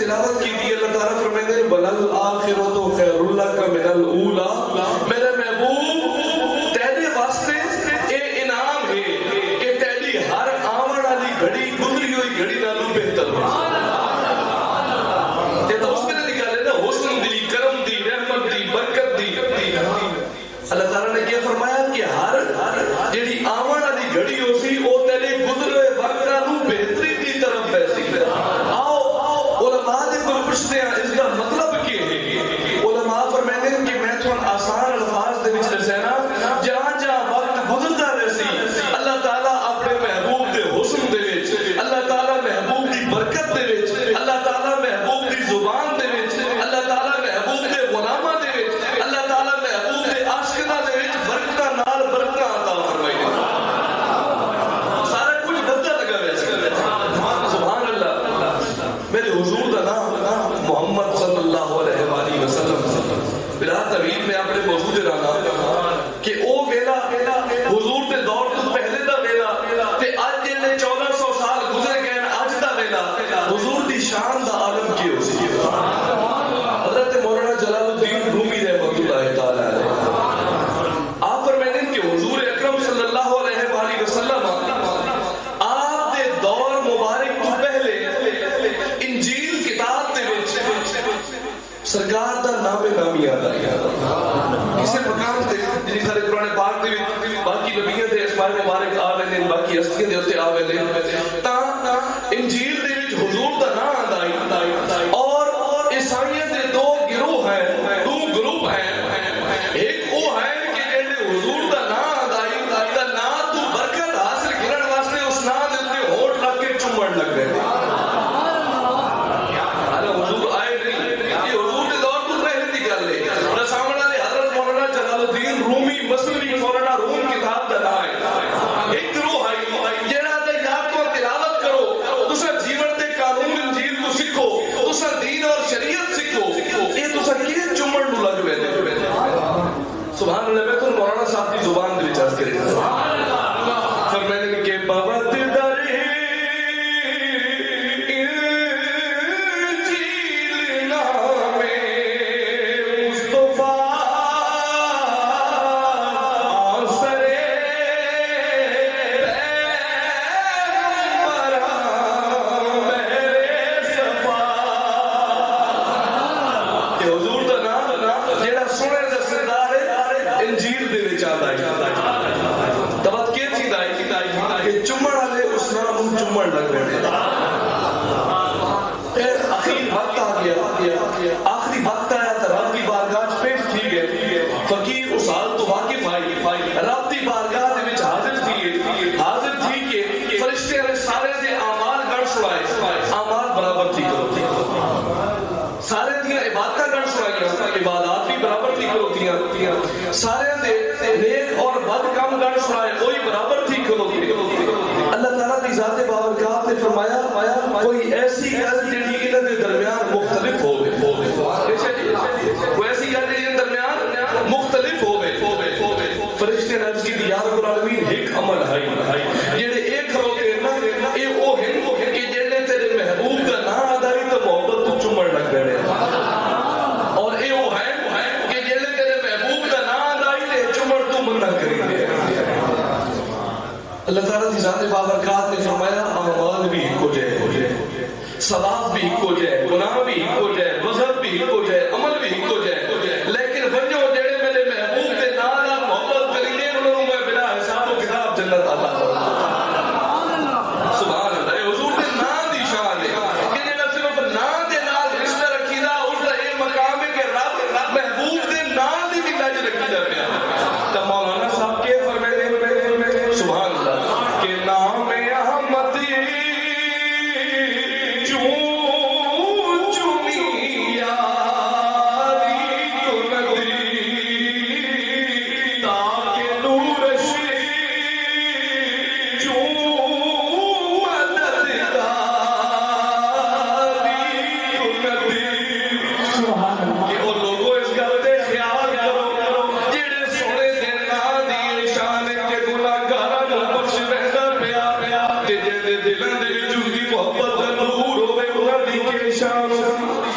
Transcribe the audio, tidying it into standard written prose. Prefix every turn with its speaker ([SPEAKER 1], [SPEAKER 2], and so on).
[SPEAKER 1] تلاوت کی دی اللہ تعالیٰ فرمائیں گے بلل آخرت خیر لک من الاولا، میرے محبوب تیرے واسطے اے انعام ہے کہ تیری ہر آمن والی گھڑی گزری ہوئی گھڑی نالوں بہتر ہو. اللہ تعالیٰ نے کیا فرمایا کہ ہر جیڑی آمن والی گھڑی ہو سی وہ تیرے گزرے وقت نالوں بہتری کی طرف پیسی. آؤ علماء دے کو پوچھتے ہیں اس کا مطلب کیا ہے. علماء فرمائیں گے کہ میں تو آسان الفاظ دے وچ دسینا جہاں جہاں وقت گزرتا رہسی اللہ تعالیٰ اپنے محبوب دے حسن دے وچ، اللہ تعالیٰ محبوب دی برکت دے وچ، اللہ تعالیٰ محبوب دی زبان دے وچ، اللہ تعالیٰ محبوب دے غلاماں دے وچ، اللہ تعالیٰ محبوب دے عاشقاں دے وچ برکتاں نال برکتاں عطا فرمائی. سارا کچھ بدلتا لگا ویسے. سبحان اللہ. میرے حضور دا نام محمد صلی اللہ علیہ وآلہ وسلم. بلا طویل میں اپنے موضوع دے رہا کہ او ویلا حضور دے دور تو پہلے دا ویلا تے اج جے 1400 سال گزر گئے اج دا ویلا حضور دی شان دا عالم کی ہو سی. حضرت مولانا جلال الدین رومی رحمۃ اللہ تعالی علیہ آپ فرماتے ہیں کہ حضور اکرم صلی اللہ علیہ وآلہ وسلم آپ دے دور مبارک تو پہلے انجیل کتاب دے وچ سرکار دا نام نامی آتا ہے. کسی مقام تے جی سارے قرآن پاک دے باقی نبیوں دے اسماء مبارک آ ویندے باقی ہستیاں دے اوتے آ ویندے تا انجیل دے وچ حضور دا نام آندا ہے. اور عیسائیت دے دو گروہ ہیں، دو گروپ ہیں. ایک وہ ہے کہ جڑے حضور دا نام آندا ہے تا نام تو برکت حاصل کرن واسطے اس نام دے اوتے ہونٹ رکھ کے چومن لگ گئے. مسلمی مولانا روم کتاب دا نام ہے. ایک گروہ ہے جڑا تے یاد کو تلاوت کرو تساں جیون دے قانون انجیل کو سیکھو تساں دین اور شریعت سیکھو. اے تساں کیڑے چمڑ نو لگ ویندے. سبحان اللہ. میں تو مولانا صاحب کی زبان دے وچ عرض کرے فرمانے کہ بابا در آخری وقت آیا تھا رب کی بارگاہ پیش تھی گئے. فقیر اس حال تو واقف آئی رب کی بارگاہ دے وچ حاضر تھی کہ فرشتے نے سارے دے اعمال گن سنائے. اعمال برابر تھی کرو سارے دیاں عبادتاں گن سنائیاں عبادات بھی برابر تھی کرو سارے دے نیک اور بد کام گن سنائے کوئی برابر تھی کرو. اللہ تعالیٰ کی ذات بابرکات نے فرمایا کوئی ایسی گل جڑی انہاں دے درمیان مختلف ہوے. کوئی ایسی گل جڑی درمیان مختلف ہوے. فرشتے نے عرض کی یا رب العالمین ایک عمل ہے جڑے ایک کھلوتے نا اے او ہیں کہ جڑے تیرے محبوب دا نام ادائی تو محبت تو چومن لگ گئے. اور اے او ہے کہ جڑے تیرے محبوب دا نام ادائی تے چومن تو منع کری دے. اللہ تعالیٰ کی ذات بابرکات نے فرمایا اعمال بھی ہو جائے ثواب بھی ہو جائے گناہ بھی ہو جائے مذہب بھی ہو جائے عمل بھی ہو جائے لیکن ونجو جڑے میرے محبوب دے نام نال محبت کریے انہاں نوں میں بلا حساب و کتاب جنت عطا کروں. سبحان اللہ. حضور دے نام دی شان ہے کہ جڑا صرف نام دے نال رشتہ رکھیدا اس دا یہ مقام ہے کہ رب محبوب دے نام دی بھی لج رکھیدا پیا. تے مولانا صاحب کے فرماتے سبحان اللہ کہ نام احمد چون چنی شان